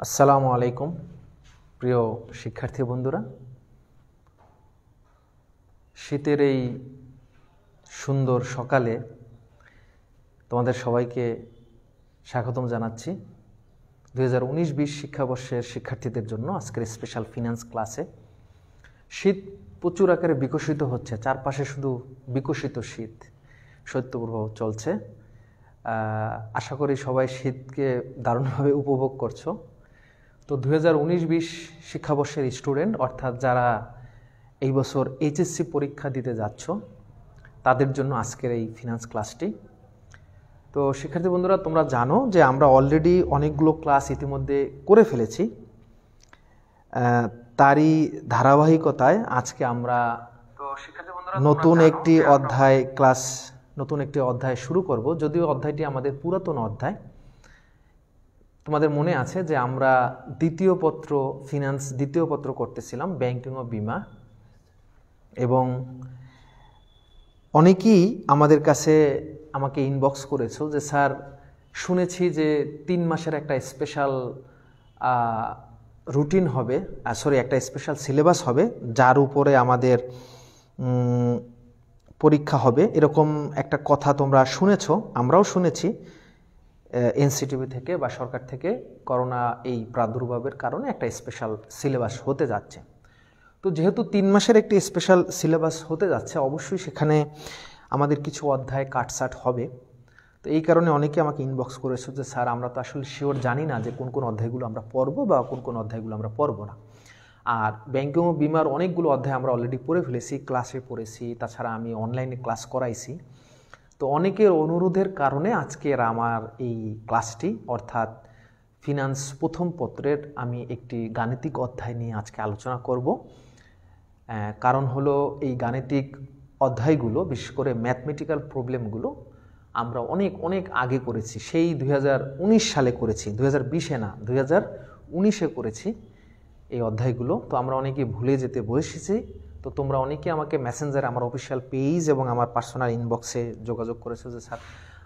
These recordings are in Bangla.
আসসালামু আলাইকুম প্রিয় শিক্ষার্থী বন্ধুরা, শীতের এই সুন্দর সকালে তোমাদের সবাইকে স্বাগতম জানাচ্ছি 2019-20 শিক্ষাবর্ষের শিক্ষার্থীদের জন্য আজকের স্পেশাল ফিনান্স ক্লাসে। শীত প্রচুর আকারে বিকশিত হচ্ছে, চারপাশে শুধু বিকশিত শীত, শৈত্যপ্রবাহ চলছে। আশা করি সবাই শীতকে দারুণভাবে উপভোগ করছো। তো 2019-20 শিক্ষাবর্ষের স্টুডেন্ট, অর্থাৎ যারা এই বছর এইচএসসি পরীক্ষা দিতে যাচ্ছ, তাদের জন্য আজকের এই ফিনান্স ক্লাসটি। তো শিক্ষার্থী বন্ধুরা, তোমরা জানো যে আমরা অলরেডি অনেকগুলো ক্লাস ইতিমধ্যে করে ফেলেছি। তারই ধারাবাহিকতায় আজকে আমরা নতুন একটি অধ্যায় শুরু করব। যদিও অধ্যায়টি আমাদের পুরাতন অধ্যায়। তোমাদের মনে আছে যে আমরা দ্বিতীয় পত্র করতেছিলাম, ব্যাংকিং ও বিমা, এবং অনেকেই আমাকে ইনবক্স করেছো যে স্যার, শুনেছি যে 3 মাসের একটা স্পেশাল রুটিন হবে, একটা স্পেশাল সিলেবাস হবে যার উপরে আমাদের পরীক্ষা হবে, এরকম একটা কথা তোমরা শুনেছো, আমরাও শুনেছি এনসিটিভি থেকে বা সরকার থেকে। করোনা এই প্রাদুর্ভাবের কারণে একটা স্পেশাল সিলেবাস হতে যাচ্ছে। তো যেহেতু 3 মাসের একটি স্পেশাল সিলেবাস হতে যাচ্ছে, অবশ্যই সেখানে আমাদের কিছু অধ্যায় কাটছাট হবে। তো এই কারণে অনেকে আমাকে ইনবক্স করেছে যে স্যার, আমরা তো আসলে শিওর জানি না যে কোন কোন অধ্যায়গুলো আমরা পড়বো বা কোন কোন অধ্যায়গুলো আমরা পড়বো না। আর ব্যাংকিং ও বিমার অনেকগুলো অধ্যায় আমরা অলরেডি পড়ে ফেলেছি, ক্লাসে পড়েছি, তাছাড়া আমি অনলাইনে ক্লাস করাইছি। তো অনেকের অনুরোধের কারণে আজকের আমার এই ক্লাসটি, অর্থাৎ ফিনান্স প্রথম পত্রের আমি একটি গাণিতিক অধ্যায় নিয়ে আজকে আলোচনা করব। কারণ হলো এই গাণিতিক অধ্যায়গুলো, বিশেষ করে ম্যাথমেটিক্যাল প্রবলেমগুলো আমরা অনেক আগে করেছি, সেই 2019 সালে করেছি, 2020-এ না, 2019-এ করেছি এই অধ্যায়গুলো। তো আমরা অনেকে ভুলে যেতে বসেছি। তো তোমরা অনেকে আমাকে মেসেঞ্জারে, আমার অফিসিয়াল পেজ এবং আমার পার্সোনাল ইনবক্সে যোগাযোগ করেছো যে স্যার,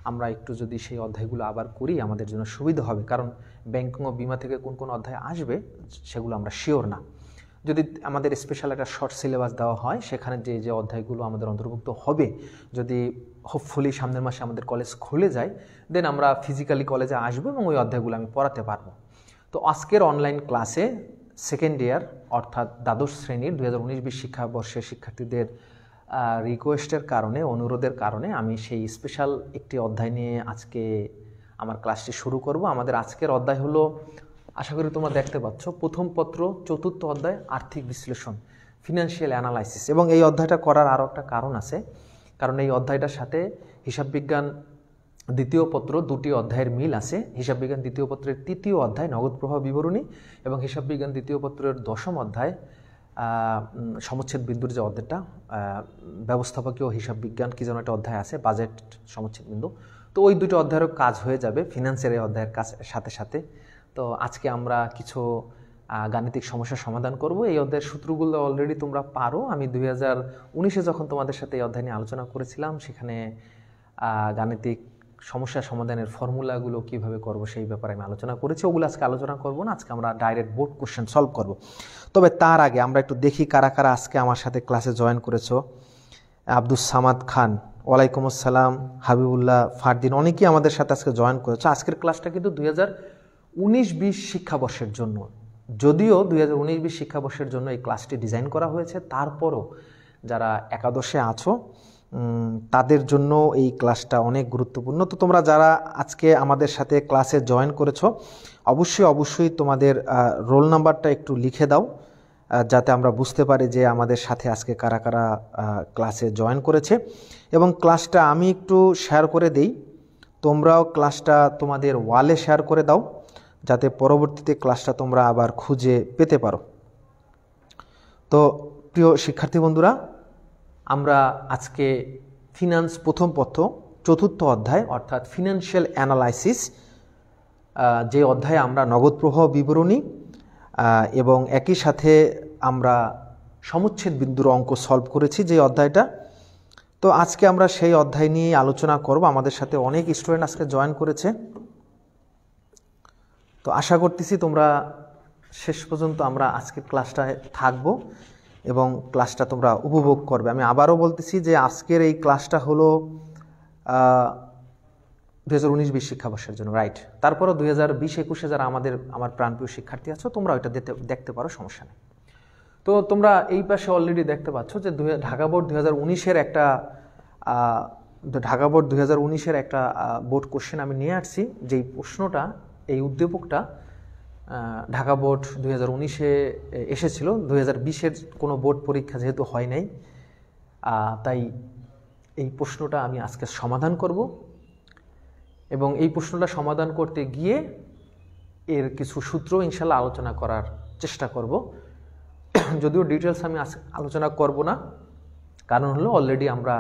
আমরা একটু যদি সেই অধ্যায়গুলো আবার করি আমাদের জন্য সুবিধা হবে, কারণ ব্যাংকিং ও বিমা থেকে কোন কোন অধ্যায় আসবে সেগুলো আমরা শিওর না। যদি আমাদের স্পেশাল একটা শর্ট সিলেবাস দেওয়া হয়, সেখানে যে অধ্যায়গুলো আমাদের অন্তর্ভুক্ত হবে, যদি হোপফুলি সামনের মাসে আমাদের কলেজ খুলে যায়, দেন আমরা ফিজিক্যালি কলেজে আসবো এবং ওই অধ্যায়গুলো আমি পড়াতে পারবো। তো আজকের অনলাইন ক্লাসে সেকেন্ড ইয়ার, অর্থাৎ দ্বাদশ শ্রেণীর 2019-20 শিক্ষাবর্ষের শিক্ষার্থীদের রিকোয়েস্টের কারণে, অনুরোধের কারণে আমি সেই স্পেশাল একটি অধ্যায় নিয়ে আজকে আমার ক্লাসটি শুরু করব। আমাদের আজকের অধ্যায় হলো, আশা করি তোমরা দেখতে পাচ্ছ, প্রথম পত্র চতুর্থ অধ্যায়, আর্থিক বিশ্লেষণ, ফিনান্সিয়াল অ্যানালাইসিস। এবং এই অধ্যায়টা করার আরও একটা কারণ আছে, কারণ এই অধ্যায়টার সাথে হিসাব বিজ্ঞান দ্বিতীয় পত্র দুটি অধ্যায়ের মিল আছে। হিসাব বিজ্ঞান দ্বিতীয় পত্রের 3য় অধ্যায় নগদ প্রবাহ বিবরণী এবং হিসাব বিজ্ঞান দ্বিতীয় পত্রের 10ম অধ্যায় সমচ্ছেদ বিন্দুর যে অধ্যায়টা, ব্যবস্থাপকীয় হিসাব বিজ্ঞান কি যেন একটা অধ্যায় আছে, বাজেট সমচ্ছেদ বিন্দু। তো ওই দুটো অধ্যায়েরও কাজ হয়ে যাবে ফিনান্সের এই অধ্যায়ের সাথে সাথে। তো আজকে আমরা কিছু গাণিতিক সমস্যার সমাধান করব। এই অধ্যায়ের সূত্রগুলো অলরেডি তোমরা পারো। আমি 2019-এ যখন তোমাদের সাথে এই অধ্যায় নিয়ে আলোচনা করেছিলাম, সেখানে গাণিতিক সমস্যা সমাধানের ফর্মুলাগুলো কিভাবে করব সেই ব্যাপারে আমি আলোচনা করেছি। ওগুলো আজকে আলোচনা করব না, আজকে আমরা ডাইরেক্ট বোর্ড কোশ্চেন সলভ করব। তবে তার আগে আমরা একটু দেখি কারা কারা আজকে আমার সাথে ক্লাসে জয়েন করেছো। আব্দুস সামাদ খান, ওয়ালাইকুম আসসালাম। হাবিবুল্লাহ, ফারদিন, অনেকেই আমাদের সাথে আজকে জয়েন করেছো। আজকের ক্লাসটা কিন্তু 2019-20 শিক্ষাবর্ষের জন্য, যদিও 2019-20 শিক্ষাবর্ষের জন্য এই ক্লাসটি ডিজাইন করা হয়েছে, তারপরও যারা একাদশে আছো তাদের জন্য এই ক্লাসটা অনেক গুরুত্বপূর্ণ। তো তোমরা যারা আজকে আমাদের সাথে ক্লাসে জয়েন করেছো, অবশ্যই তোমাদের রোল নাম্বারটা একটু লিখে দাও, যাতে আমরা বুঝতে পারি যে আমাদের সাথে আজকে কারা কারা ক্লাসে জয়েন করেছে। এবং ক্লাসটা আমি একটু শেয়ার করে দেই, তোমরাও ক্লাসটা তোমাদের ওয়ালে শেয়ার করে দাও, যাতে পরবর্তীতে ক্লাসটা তোমরা আবার খুঁজে পেতে পারো। তো প্রিয় শিক্ষার্থী বন্ধুরা, আমরা আজকে ফিনান্স প্রথম পত্র চতুর্থ অধ্যায়, অর্থাৎ ফিনান্সিয়াল অ্যানালাইসিস, যে অধ্যায়ে আমরা নগদ প্রবাহ বিবরণী এবং একই সাথে আমরা সমচ্ছেদ বিন্দুর অঙ্ক সলভ করেছি যে অধ্যায়টা। তো আজকে আমরা সেই অধ্যায় নিয়ে আলোচনা করব। আমাদের সাথে অনেক স্টুডেন্ট আজকে জয়েন করেছে। তো আশা করতেছি তোমরা শেষ পর্যন্ত আমরা আজকের ক্লাসটায় থাকবো এবং ক্লাসটা তোমরা উপভোগ করবে। আমি আবারও বলতেছি যে আজকের এই ক্লাসটা হলো 2019-20 শিক্ষাবর্ষের জন্য, রাইট। তারপরও 2020-21 যারা আমার প্রাণপ্রিয় শিক্ষার্থী আছো তোমরা ওইটা দেখতে পারো, সমস্যা নেই। তো তোমরা এই পাশে অলরেডি দেখতে পাচ্ছ যে ঢাকা বোর্ড 2019-এর একটা বোর্ড কোশ্চেন আমি নিয়ে আসছি। যেই প্রশ্নটা, এই উদ্দীপকটা ঢাকা বোর্ড 2019-এ এসেছিল। 2020-এর কোনো বোর্ড পরীক্ষা যেহেতু হয় নাই, তাই এই প্রশ্নটা আমি আজকে সমাধান করব এবং এই প্রশ্নটা সমাধান করতে গিয়ে এর কিছু সূত্র ইনশাল্লাহ আলোচনা করার চেষ্টা করব। যদিও ডিটেলস আমি আলোচনা করব না, কারণ হলো অলরেডি আমরা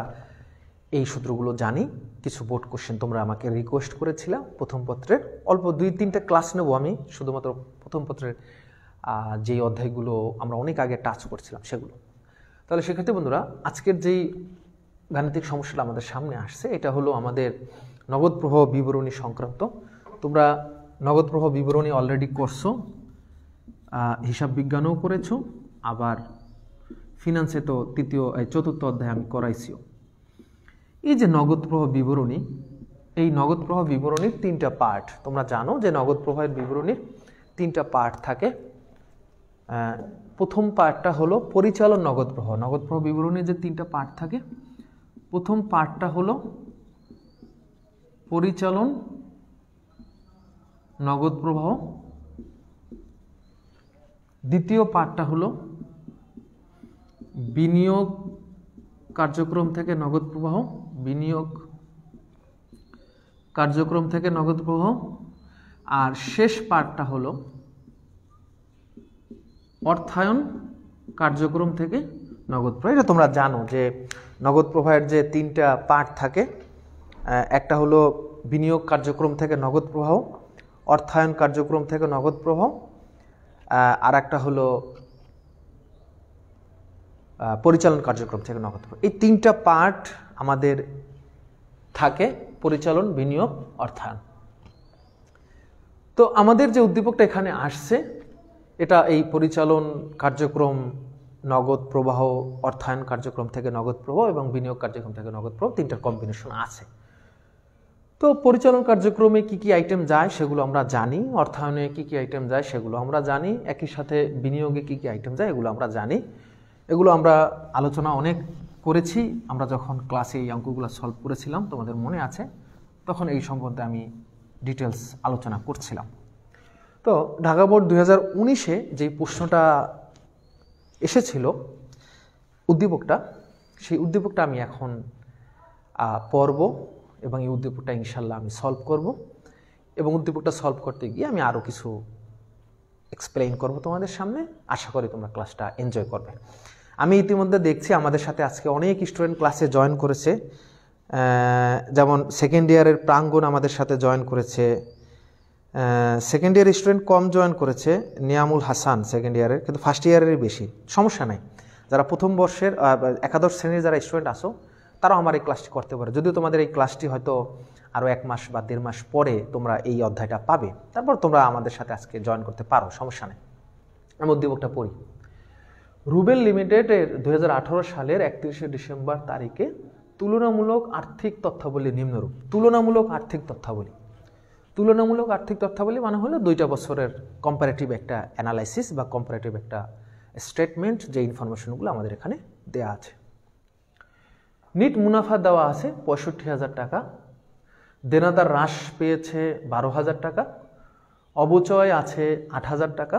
এই সূত্রগুলো জানি। কিছু বোর্ড কোশ্চেন তোমরা আমাকে রিকোয়েস্ট করেছিলাম প্রথম পত্রের, অল্প 2-3টা ক্লাস নেব আমি শুধুমাত্র প্রথম পত্রের যেই অধ্যায়গুলো আমরা অনেক আগে টাচ করছিলাম সেগুলো। তাহলে সেক্ষেত্রে বন্ধুরা আজকের যেই গাণিতিক সমস্যাটা আমাদের সামনে আসছে এটা হলো আমাদের নগদ প্রবাহ বিবরণী সংক্রান্ত। তোমরা নগদ প্রবাহ বিবরণী অলরেডি করছো, হিসাব বিজ্ঞানও করেছো, আবার ফিনান্সে তো চতুর্থ অধ্যায় আমি করাইছিও। এই যে নগদ প্রবাহ বিবরণী, এই নগদ প্রবাহ বিবরণীর 3টা পার্ট। তোমরা জানো যে নগদ প্রবাহের বিবরণীর 3টা পার্ট থাকে। প্রথম পার্টটা হলো পরিচালন নগদ প্রবাহ। নগদ প্রবাহ বিবরণীর যে 3টা পার্ট থাকে, প্রথম পার্টটা হলো পরিচালন নগদ প্রবাহ, দ্বিতীয় পার্টটা হলো বিনিয়োগ কার্যক্রম থেকে নগদ প্রবাহ, বিনিয়োগ কার্যক্রম থেকে নগদ প্রবাহ, আর শেষ পার্টটা হলো অর্থায়ন কার্যক্রম থেকে নগদ প্রবাহ। এটা তোমরা জানো যে নগদ প্রবাহের যে 3টা পার্ট থাকে, একটা হলো বিনিয়োগ কার্যক্রম থেকে নগদ প্রবাহ, অর্থায়ন কার্যক্রম থেকে নগদ প্রবাহ, আর একটা হলো পরিচালন কার্যক্রম থেকে নগদ প্রবাহ। এই 3টা পার্ট আমাদের থাকে, পরিচালন, বিনিয়োগ, অর্থায়ন। তো আমাদের যে উদ্দীপকটা এখানে আসছে এটা এই পরিচালন কার্যক্রম নগদ প্রবাহ, অর্থায়ন কার্যক্রম থেকে নগদ প্রবাহ এবং বিনিয়োগ কার্যক্রম থেকে নগদ প্রবাহ 3টার কম্বিনেশন আছে। তো পরিচালন কার্যক্রমে কি কি আইটেম যায় সেগুলো আমরা জানি, অর্থায়নে কি কি আইটেম যায় সেগুলো আমরা জানি, একই সাথে বিনিয়োগে কি কি আইটেম যায় এগুলো আমরা জানি। এগুলো আমরা আলোচনা অনেক করেছি। আমরা যখন ক্লাসে এই অঙ্কগুলো সলভ করেছিলাম তোমাদের মনে আছে, তখন এই সম্বন্ধে আমি ডিটেলস আলোচনা করছিলাম। তো ঢাকা বোর্ড 2019-এ যেই প্রশ্নটা এসেছিল উদ্দীপকটা, সেই উদ্দীপকটা আমি এখন পড়ব এবং এই উদ্দীপকটা ইনশাল্লাহ আমি সলভ করব এবং উদ্দীপকটা সলভ করতে গিয়ে আমি আরও কিছু এক্সপ্লেইন করব তোমাদের সামনে। আশা করি তোমরা ক্লাসটা এনজয় করবে। আমি ইতিমধ্যে দেখছি আমাদের সাথে আজকে অনেক স্টুডেন্ট ক্লাসে জয়েন করেছে, যেমন সেকেন্ড ইয়ারের প্রাঙ্গণ আমাদের সাথে জয়েন করেছে। সেকেন্ড ইয়ার স্টুডেন্ট কম জয়েন করেছে, নিয়ামুল হাসান সেকেন্ড ইয়ারের, কিন্তু ফার্স্ট ইয়ারেরই বেশি। সমস্যা নাই, যারা প্রথম বর্ষের একাদশ শ্রেণীর যারা স্টুডেন্ট আসো তারাও আমার এই ক্লাসটি করতে পারে। যদিও তোমাদের এই ক্লাসটি হয়তো আরও 1 মাস বা 1.5 মাস পরে তোমরা এই অধ্যায়টা পাবে, তারপর তোমরা আমাদের সাথে আজকে জয়েন করতে পারো, সমস্যা নেই। আমি উদ্দীপকটা পড়ি। রুবেল লিমিটেডের 2018 সালের 31শে ডিসেম্বর তারিখে তুলনামূলক আর্থিক তথ্যাবলী নিম্নরূপ। তুলনামূলক আর্থিক তথ্যাবলী, তুলনামূলক আর্থিক তথ্যাবলী মানে হলো 2টা বছরের কম্পারেটিভ একটা অ্যানালাইসিস বা কম্পারেটিভ একটা স্টেটমেন্ট, যে ইনফরমেশনগুলো আমাদের এখানে দেয়া আছে। নিট মুনাফা দেওয়া আছে 65,000 টাকা, দেনাদার হ্রাস পেয়েছে 12,000 টাকা, অবচয় আছে 8,000 টাকা,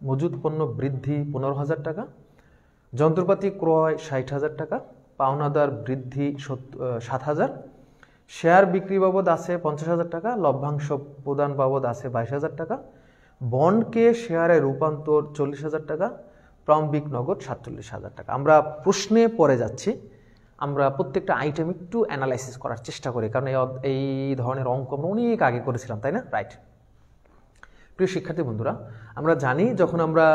মজুদ পণ্য বৃদ্ধি 15,000 টাকা, যন্ত্রপাতি ক্রয় 60,000 টাকা, পাওনাদার বৃদ্ধি 7,000, শেয়ার বিক্রি বাবদ আছে 50,000 টাকা, লভ্যাংশ প্রদান বাবদ আছে 22,000 টাকা, বন্ডকে শেয়ারে রূপান্তর 40,000 টাকা, প্রারম্ভিক নগদ 47,000 টাকা। আমরা প্রশ্নে পড়ে যাচ্ছি, আমরা প্রত্যেকটা আইটেম একটু অ্যানালাইসিস করার চেষ্টা করি, কারণ এই ধরনের অঙ্ক আমরা অনেক আগে করেছিলাম, তাই না? রাইট। প্রিয় শিক্ষার্থী বন্ধুরা, আমরা জানি যখন আমরা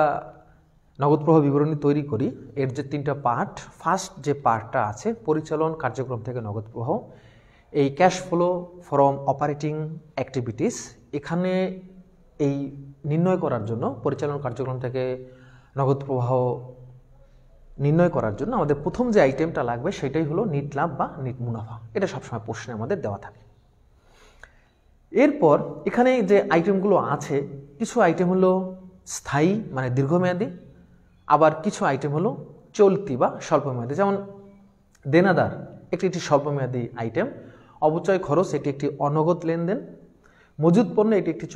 নগদ প্রবাহ বিবরণী তৈরি করি এর যে 3টা পার্ট, ফার্স্ট যে পার্টটা আছে পরিচালন কার্যক্রম থেকে নগদ প্রবাহ, এই cash flow from operating activities, এখানে এই নির্ণয় করার জন্য, পরিচালন কার্যক্রম থেকে নগদ প্রবাহ নির্ণয় করার জন্য আমাদের প্রথম যে আইটেমটা লাগবে সেটাই হলো নিট লাভ বা নিট মুনাফা। এটা সবসময় প্রশ্নে আমাদের দেওয়া থাকে। এরপর এখানে যে আইটেমগুলো আছে, কিছু আইটেম হলো স্থায়ী মানে দীর্ঘমেয়াদী, আবার কিছু আইটেম হলো চলতি বা স্বল্পমেয়াদী। যেমন দেনাদার একটি স্বল্পমেয়াদী আইটেম, অবচয় খরচ এটি একটি অনগদ লেনদেন, মজুদ পণ্য এটি একটি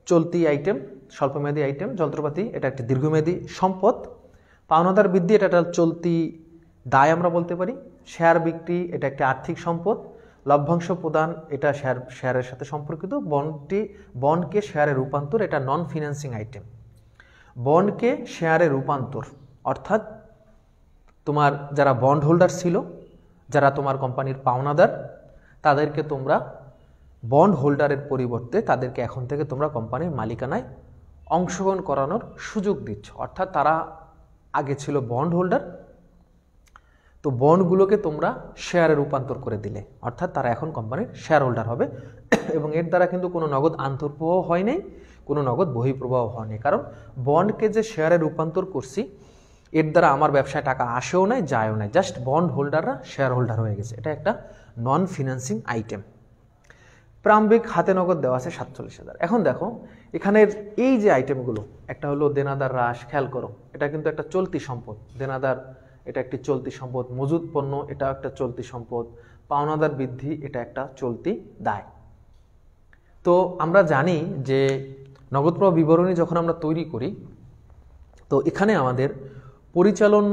চলতি আইটেম, স্বল্পমেয়াদী আইটেম, যন্ত্রপাতি এটা একটি দীর্ঘমেয়াদী সম্পদ, পাওনাদার বৃদ্ধি এটা একটা চলতি দায় আমরা বলতে পারি, শেয়ার বিক্রি এটা একটি আর্থিক সম্পদ, লভ্যাংশ প্রদান এটা শেয়ারের সাথে সম্পর্কিত, বন্ডকে শেয়ারে রূপান্তর এটা নন ফিন্যান্সিং আইটেম। বন্ডকে শেয়ারে রূপান্তর অর্থাৎ তোমার যারা বন্ড হোল্ডার ছিল, যারা তোমার কোম্পানির পাওনাদার, তাদেরকে তোমরা বন্ড হোল্ডারের পরিবর্তে তাদেরকে এখন থেকে তোমরা কোম্পানির মালিকানায় অংশগ্রহণ করানোর সুযোগ দিচ্ছ। অর্থাৎ তারা আগে ছিল বন্ড হোল্ডার, তো বন্ডগুলোকে তোমরা শেয়ারে রূপান্তর করে দিলে, অর্থাৎ তারা এখন কোম্পানির শেয়ার হোল্ডার হবে। এবং এর দ্বারা কিন্তু কোনো নগদ আন্তঃপ্রবাহ হয় নাই, কোনো নগদ বহিঃপ্রবাহ হয়নি, কারণ বন্ডকে যে শেয়ারে রূপান্তর করছি এর দ্বারা আমার ব্যবসায় টাকা আসেও নাই যায়ও নাই, জাস্ট বন্ড হোল্ডাররা শেয়ার হোল্ডার হয়ে গেছে। এটা একটা নন ফিন্যান্সিং আইটেম। প্রারম্ভিক হাতে নগদ দেওয়া আছে 47,000। এখন দেখো এখানের এই যে আইটেমগুলো, একটা হলো দেনাদার হ্রাস, খেয়াল করো এটা কিন্তু একটা চলতি সম্পদ, দেনাদার এটা একটি চলতি সম্পদ, মজুদ পণ্য এটা একটা চলতি সম্পদ, পাওনাদার বৃদ্ধি এটা একটা চলতি দায়। তো আমরা জানি যে নগদ প্রবাহ বিবরণী যখন আমরা তৈরি করি, তো এখানে আমাদের পরিচালন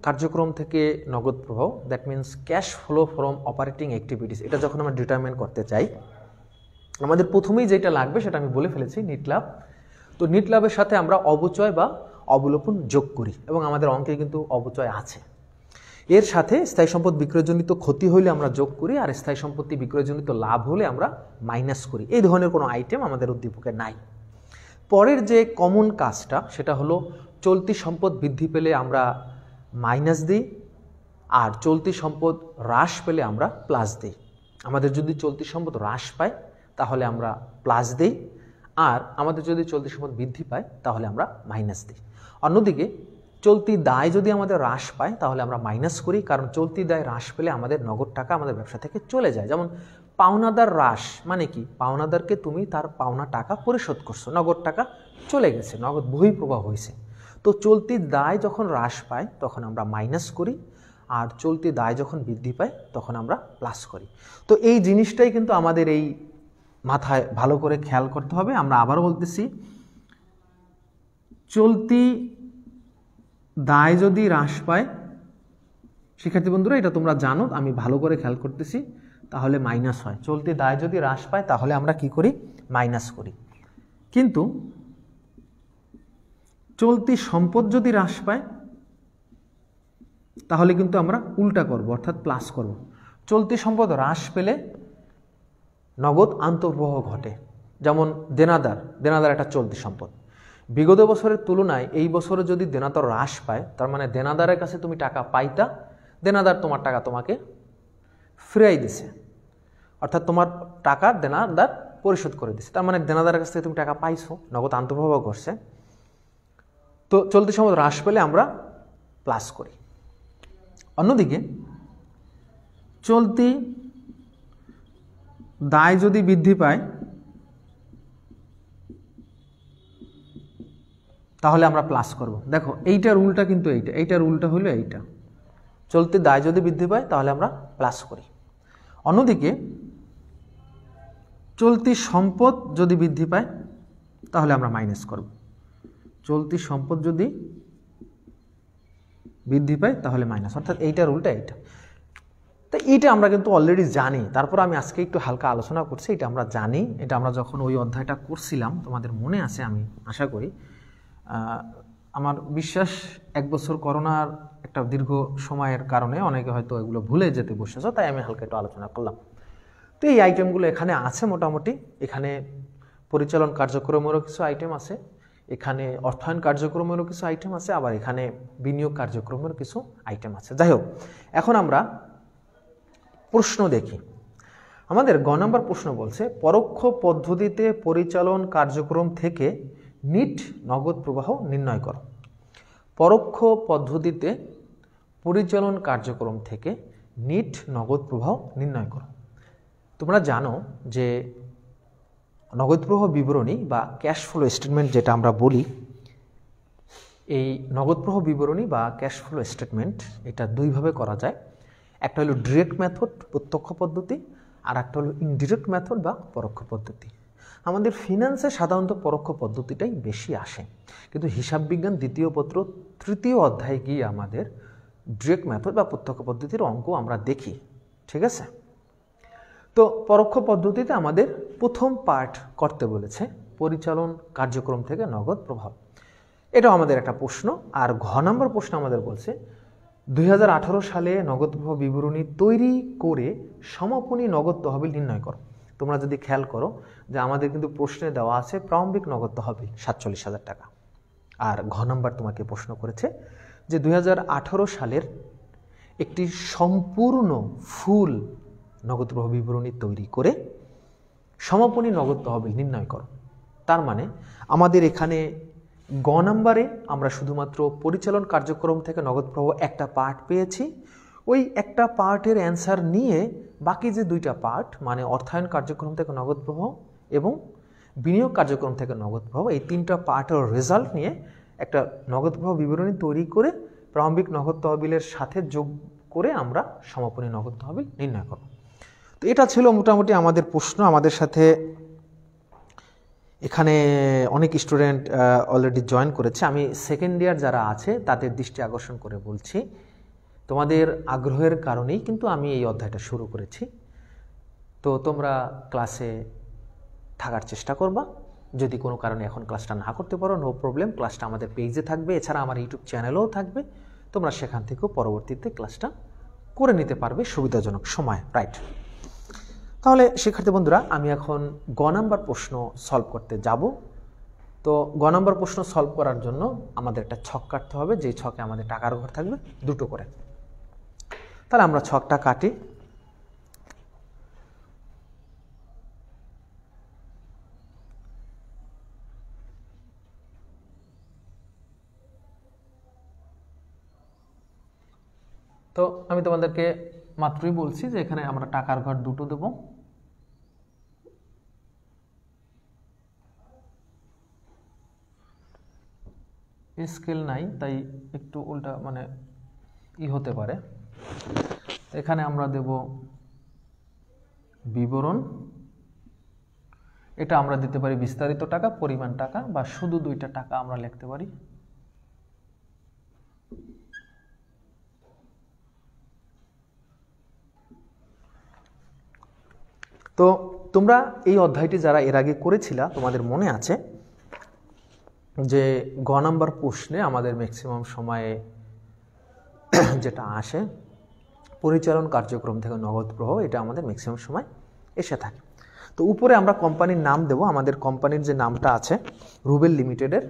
কার্যক্রম থেকে নগদ প্রবাহ, that means cash flow from operating activities, এটা যখন আমরা ডিটারমাইন করতে চাই, আমাদের প্রথমেই যেটা লাগবে সেটা আমি বলে ফেলেছি, নিট লাভ। তো নিট লাভের সাথে আমরা অবচয় বা অবলোপন যোগ করি, এবং আমাদের অঙ্কে কিন্তু অবচয় আছে। এর সাথে স্থায়ী সম্পদ বিক্রয়জনিত ক্ষতি হলে আমরা যোগ করি, আর স্থায়ী সম্পত্তি বিক্রয়জনিত লাভ হলে আমরা মাইনাস করি। এই ধরনের কোনো আইটেম আমাদের উদ্দীপকে নাই। পরের যে কমন কাজটা সেটা হলো চলতি সম্পদ বৃদ্ধি পেলে আমরা মাইনাস দিই, আর চলতি সম্পদ হ্রাস পেলে আমরা প্লাস দিই। আমাদের যদি চলতি সম্পদ হ্রাস পায় তাহলে আমরা প্লাস দিই, আর আমাদের যদি চলতি সম্পদ বৃদ্ধি পায় তাহলে আমরা মাইনাস দিই। অন্যদিকে চলতি দায় যদি আমাদের হ্রাস পায় তাহলে আমরা মাইনাস করি, কারণ চলতি দায় হ্রাস পেলে আমাদের নগদ টাকা আমাদের ব্যবসা থেকে চলে যায়। যেমন পাওনাদার হ্রাস মানে কি, পাওনাদারকে তুমি তার পাওনা টাকা পরিশোধ করছো, নগদ টাকা চলে গেছে, নগদ বহিঃপ্রবাহ হয়েছে। তো চলতি দায় যখন হ্রাস পায় তখন আমরা মাইনাস করি, আর চলতি দায় যখন বৃদ্ধি পায় তখন আমরা প্লাস করি। তো এই জিনিসটাই কিন্তু আমাদের এই মাথায় ভালো করে খেয়াল করতে হবে। আমরা আবারও বলতেছি, চলতি দায় যদি হ্রাস পায়, শিক্ষার্থী বন্ধুরা এটা তোমরা জানো, আমি ভালো করে খেয়াল করতেছি, তাহলে মাইনাস হয়। চলতি দায় যদি হ্রাস পায় তাহলে আমরা কি করি, মাইনাস করি। কিন্তু চলতি সম্পদ যদি হ্রাস পায় তাহলে কিন্তু আমরা উল্টা করব, অর্থাৎ প্লাস করব। চলতি সম্পদ হ্রাস পেলে নগদ আন্তঃপ্রবাহ ঘটে। যেমন দেনাদার একটা চলতি সম্পদ, বিগত বছরের তুলনায় এই বছরে যদি দেনাদার হ্রাস পায়, তার মানে দেনাদারের কাছে তুমি টাকা পাইতা, দেনাদার তোমার টাকা তোমাকে ফিরাই দিছে, অর্থাৎ তোমার টাকা দেনাদার পরিশোধ করে দিছে, তার মানে দেনাদারের কাছ থেকে তুমি টাকা পাইছো, নগদ আন্তঃপ্রবাহ ঘটছে। তো চলতি সম্পদ হ্রাস পেলে আমরা প্লাস করি। অন্যদিকে চলতি দায় যদি বৃদ্ধি পায় তাহলে আমরা প্লাস করব। দেখো এইটার উল্টা কিন্তু এইটার উল্টা হলো এইটা, চলতি দায় যদি বৃদ্ধি পায় তাহলে আমরা প্লাস করি। অন্যদিকে চলতি সম্পদ যদি বৃদ্ধি পায় তাহলে আমরা মাইনাস করব। চলতি সম্পদ যদি বৃদ্ধি পায় তাহলে মাইনাস, অর্থাৎ এইটার উল্টা এইটা। তো এইটা আমরা কিন্তু অলরেডি জানি, তারপর আমি আজকে একটু হালকা আলোচনা করছি। এটা আমরা জানি, এটা আমরা যখন ওই অধ্যায়টা করছিলাম তোমাদের মনে আছে আমি আশা করি। আমার বিশ্বাস 1 বছর করোনার একটা দীর্ঘ সময়ের কারণে অনেকে হয়তো এগুলো ভুলে যেতে বসেছ, তাই আমি হালকা একটু আলোচনা করলাম। তো এই আইটেমগুলো এখানে আছে মোটামুটি। এখানে পরিচালন কার্যক্রমেরও কিছু আইটেম আছে, এখানে অর্থায়ন কার্যক্রমেরও কিছু আইটেম আছে, আবার এখানে বিনিয়োগ কার্যক্রমের কিছু আইটেম আছে। যাই হোক, এখন আমরা প্রশ্ন দেখি। আমাদের গ নম্বর প্রশ্ন বলছে পরোক্ষ পদ্ধতিতে পরিচালন কার্যক্রম থেকে নিট নগদ প্রবাহ নির্ণয় করো। পরোক্ষ পদ্ধতিতে পরিচালন কার্যক্রম থেকে নিট নগদ প্রবাহ নির্ণয় করো। তোমরা জানো যে নগদ প্রবাহ বিবরণী বা ক্যাশ ফ্লো স্টেটমেন্ট যেটা আমরা বলি, এই নগদ প্রবাহ বিবরণী বা ক্যাশ ফ্লো স্টেটমেন্ট এটা দুইভাবে করা যায়। একটা হলো ডিরেক্ট মেথড প্রত্যক্ষ পদ্ধতি, আর একটা হলো ইনডিরেক্ট মেথড বা পরোক্ষ পদ্ধতি। আমাদের ফিনান্সে সাধারণত পরোক্ষ পদ্ধতিটাই বেশি আসে, কিন্তু হিসাব বিজ্ঞান দ্বিতীয় পত্র তৃতীয় অধ্যায়ে গিয়ে আমাদের ডিরেক্ট মেথড বা প্রত্যক্ষ পদ্ধতির অঙ্ক আমরা দেখি। ঠিক আছে, তো পরোক্ষ পদ্ধতিতে আমাদের প্রথম পার্ট করতে বলেছে পরিচালন কার্যক্রম থেকে নগদ প্রবাহ। এটাও আমাদের একটা প্রশ্ন। আর ঘ নম্বর প্রশ্ন আমাদের বলছে 2018 সালে নগদ প্রবাহ বিবরণী তৈরি করে সমাপনী নগদ তহবিল নির্ণয় করো। তোমরা যদি খেয়াল করো যে আমাদের কিন্তু প্রশ্নে দেওয়া আছে প্রারম্ভিক নগদ তহবিল 47,000 টাকা। আর ঘ নম্বর তোমাকে প্রশ্ন করেছে যে 2018 সালের একটি সম্পূর্ণ ফুল নগদ প্রবাহ বিবরণী তৈরি করে সমাপনী নগদ তহবিল নির্ণয় করো। তার মানে আমাদের এখানে গ নম্বরে আমরা শুধুমাত্র পরিচালন কার্যক্রম থেকে নগদ প্রবাহ একটা পার্ট পেয়েছি। ওই একটা পার্টের অ্যান্সার নিয়ে বাকি যে দুইটা পার্ট মানে অর্থায়ন কার্যক্রম থেকে নগদ প্রবাহ এবং বিনিয়োগ কার্যক্রম থেকে নগদ প্রবাহ, এই তিনটা পার্টের রেজাল্ট নিয়ে একটা নগদ প্রবাহ বিবরণী তৈরি করে প্রারম্ভিক নগদ তহবিলের সাথে যোগ করে আমরা সমাপনী নগদ তহবিল নির্ণয় করব। তো এটা ছিল মোটামুটি আমাদের প্রশ্ন। আমাদের সাথে এখানে অনেক স্টুডেন্ট অলরেডি জয়েন করেছে। আমি সেকেন্ড ইয়ার যারা আছে তাদের দৃষ্টি আকর্ষণ করে বলছি, তোমাদের আগ্রহের কারণেই কিন্তু আমি এই অধ্যায়টা শুরু করেছি। তো তোমরা ক্লাসে থাকার চেষ্টা করবা। যদি কোনো কারণে এখন ক্লাসটা না করতে পারো, নো প্রবলেম, ক্লাসটা আমাদের পেজে থাকবে, এছাড়া আমার ইউটিউব চ্যানেলেও থাকবে। তোমরা সেখান থেকেও পরবর্তীতে ক্লাসটা করে নিতে পারবে সুবিধাজনক সময়। রাইট, তাহলে শিক্ষার্থী বন্ধুরা আমি এখন গ নম্বর প্রশ্ন সলভ করতে যাব। তো গ নম্বর প্রশ্ন সলভ করার জন্য আমাদের একটা ছক কাটতে হবে, যেই ছকে আমাদের টাকার ঘর থাকবে দুটো করে। তাহলে আমরা ছকটা কাটি। তো আমি তোমাদেরকে মাত্রই বলছি যে এখানে আমরা টাকার ঘর দুটো দেব। স্কেল নাই তাই একটু উল্টা মানে হতে পারে। এখানে আমরা দেব বিবরণ, এটা আমরা দিতে পারি বিস্তারিত টাকা, পরিমাণ টাকা, বা শুধু দুইটা টাকা আমরা লিখতে পারি। তো তোমরা এই অধ্যায়টি যারা এর আগে করেছিলা তোমাদের মনে আছে যে গ নম্বর প্রশ্নে আমাদের ম্যাক্সিমাম সময়ে যেটা আসে পরিচালন কার্যক্রম থেকে নগদ প্রবাহ, এটা আমাদের ম্যাক্সিমাম সময় এসে থাকে। তো উপরে আমরা কোম্পানির নাম দেব। আমাদের কোম্পানির যে নামটা আছে রুবেল লিমিটেডের,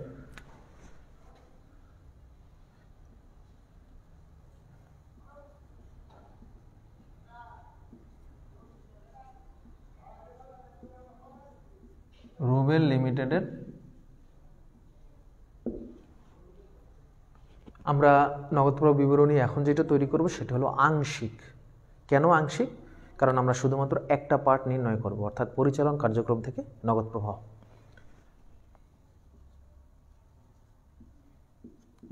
রুবেল লিমিটেডের আমরা নগদ প্রবাহ বিবরণী এখন যেটা তৈরি করব সেটা হলো আংশিক। কেন আংশিক? কারণ আমরা শুধুমাত্র একটা পার্ট নির্ণয় করব, অর্থাৎ পরিচালন কার্যক্রম থেকে নগদ প্রবাহ।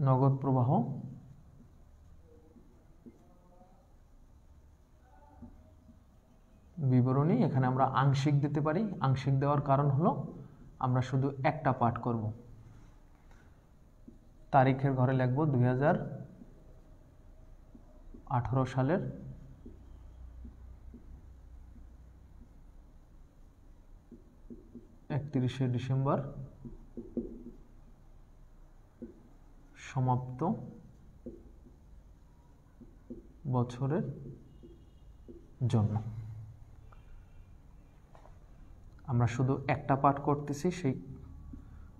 নগদ প্রবাহ বিবরণী এখানে আমরা আংশিক দিতে পারি। আংশিক দেওয়ার কারণ হলো আমরা শুধু একটা পার্ট করব। তারিখের ঘরে লিখব 2018 সালের 31শে ডিসেম্বর সমাপ্ত বছরের জন্য। আমরা শুধু একটা পার্ট করতেছি, সেই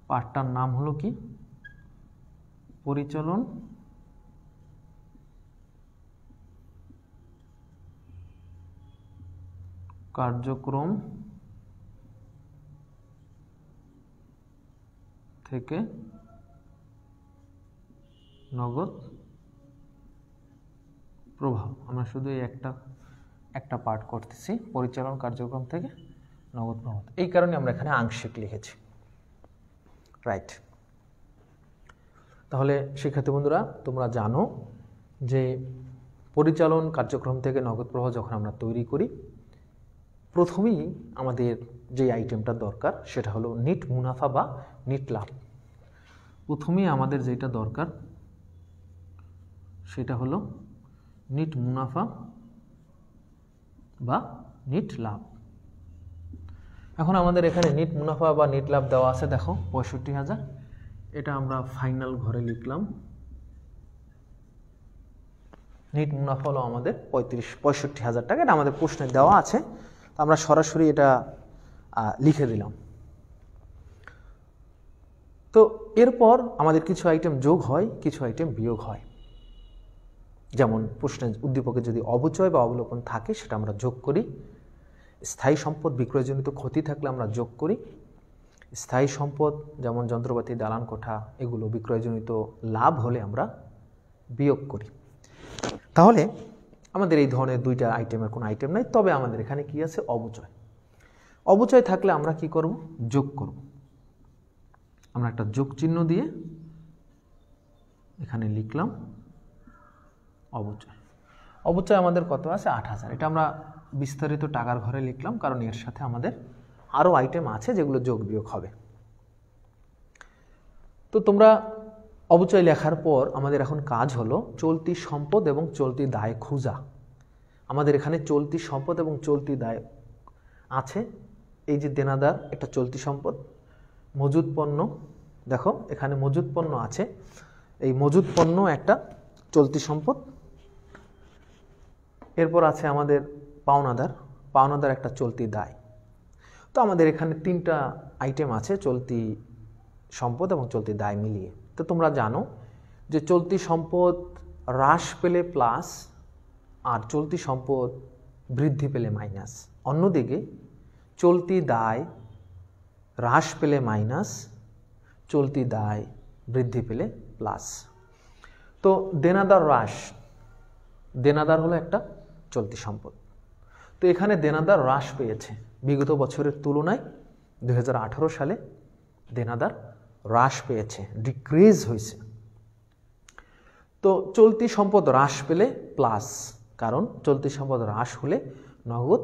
পার্টটার নাম হলো কি পরিচালন কার্যক্রম থেকে নগদ প্রবাহ। আমরা শুধু এই একটা পার্ট করতেছি, পরিচালন কার্যক্রম থেকে নগদ প্রবাহ। এই কারণে আমরা এখানে আংশিক লিখেছি। রাইট। তাহলে শিক্ষার্থী বন্ধুরা, তোমরা জানো যে পরিচালন কার্যক্রম থেকে নগদ প্রবাহ যখন আমরা তৈরি করি, প্রথমেই আমাদের যে আইটেমটা দরকার সেটা হলো নিট মুনাফা বা নিট লাভ। প্রথমেই আমাদের যেটা দরকার সেটা হলো নিট মুনাফা বা নিট লাভ। এখন আমাদের এখানে নিট মুনাফা বা নিট লাভ দেওয়া আছে, দেখো 65,000। এটা আমরা ফাইনাল ঘরে লিখলাম। নিট মুনাফা হলো আমাদের 65,000 টাকা। এটা আমাদের প্রশ্নে দেওয়া আছে, আমরা সরাসরি এটা লিখে দিলাম। তো এরপর আমাদের কিছু আইটেম যোগ হয়, কিছু আইটেম বিয়োগ হয়। যেমন প্রশ্নের উদ্দীপকে যদি অবচয় বা অবলোকন থাকে সেটা আমরা যোগ করি। স্থায়ী সম্পদ বিক্রয়জনিত ক্ষতি থাকলে আমরা যোগ করি। স্থায়ী সম্পদ যেমন যন্ত্রপাতি, দালান কোঠা, এগুলো বিক্রয়জনিত লাভ হলে আমরা বিয়োগ করি। তাহলে আমাদের এই ধরনের দুইটা আইটেমের কোনো আইটেম নাই, তবে আমাদের এখানে কি আছে? অবচয়। অবচয় থাকলে আমরা কি করব? যোগ করব। আমরা একটা যোগ চিহ্ন দিয়ে এখানে লিখলাম অবচয়। অবচয় আমাদের কত আছে? 8,000। এটা আমরা বিস্তারিত টাকার ঘরে লিখলাম, কারণ এর সাথে আমাদের আরও আইটেম আছে যেগুলো যোগ বিয়োগ হবে। তো তোমরা অবচয় লেখার পর আমাদের এখন কাজ হলো চলতি সম্পদ এবং চলতি দায় খোঁজা। আমাদের এখানে চলতি সম্পদ এবং চলতি দায় আছে। এই যে দেনাদার, এটা চলতি সম্পদ। মজুদ পণ্য, দেখো এখানে মজুদ পণ্য আছে, এই মজুদ পণ্য একটা চলতি সম্পদ। এরপর আছে আমাদের পাওনাদার, পাওনাদার একটা চলতি দায়। তো আমাদের এখানে তিনটা আইটেম আছে, চলতি সম্পদ এবং চলতি দায় মিলিয়ে। তো তোমরা জানো যে চলতি সম্পদ হ্রাস পেলে প্লাস, আর চলতি সম্পদ বৃদ্ধি পেলে মাইনাস। অন্যদিকে চলতি দায় হ্রাস পেলে মাইনাস, চলতি দায় বৃদ্ধি পেলে প্লাস। তো দেনাদার হ্রাস, দেনাদার হলো একটা চলতি সম্পদ। তো এখানে দেনাদার হ্রাস পেয়েছে বিগত বছরের তুলনায়। 2018 সালে দেনাদার হ্রাস পেয়েছে, ডিক্রিজ হয়েছে। তো চলতি সম্পদ হ্রাস পেলে প্লাস, কারণ চলতি সম্পদ হ্রাস হলে নগদ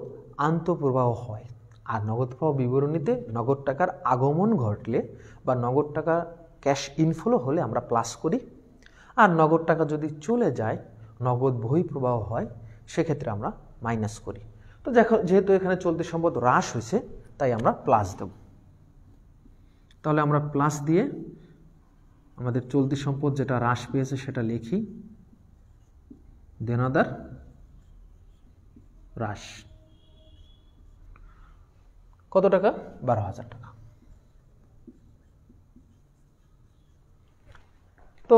আন্তঃপ্রবাহ হয়। আর নগদ প্রবাহ বিবরণীতে নগদ টাকার আগমন ঘটলে বা নগদ টাকা ক্যাশ ইনফ্লো হলে আমরা প্লাস করি। আর নগদ টাকা যদি চলে যায়, নগদ বহিঃপ্রবাহ হয়, সেক্ষেত্রে আমরা মাইনাস করি। তো দেখো, যেহেতু এখানে চলতি সম্পদ হ্রাস হয়েছে তাই আমরা প্লাস দেব। তাহলে আমরা প্লাস দিয়ে আমাদের চলতি সম্পদ যেটা হ্রাস পেয়েছে সেটা লিখি, দেনাদার হ্রাস। কত টাকা? 12,000 টাকা। তো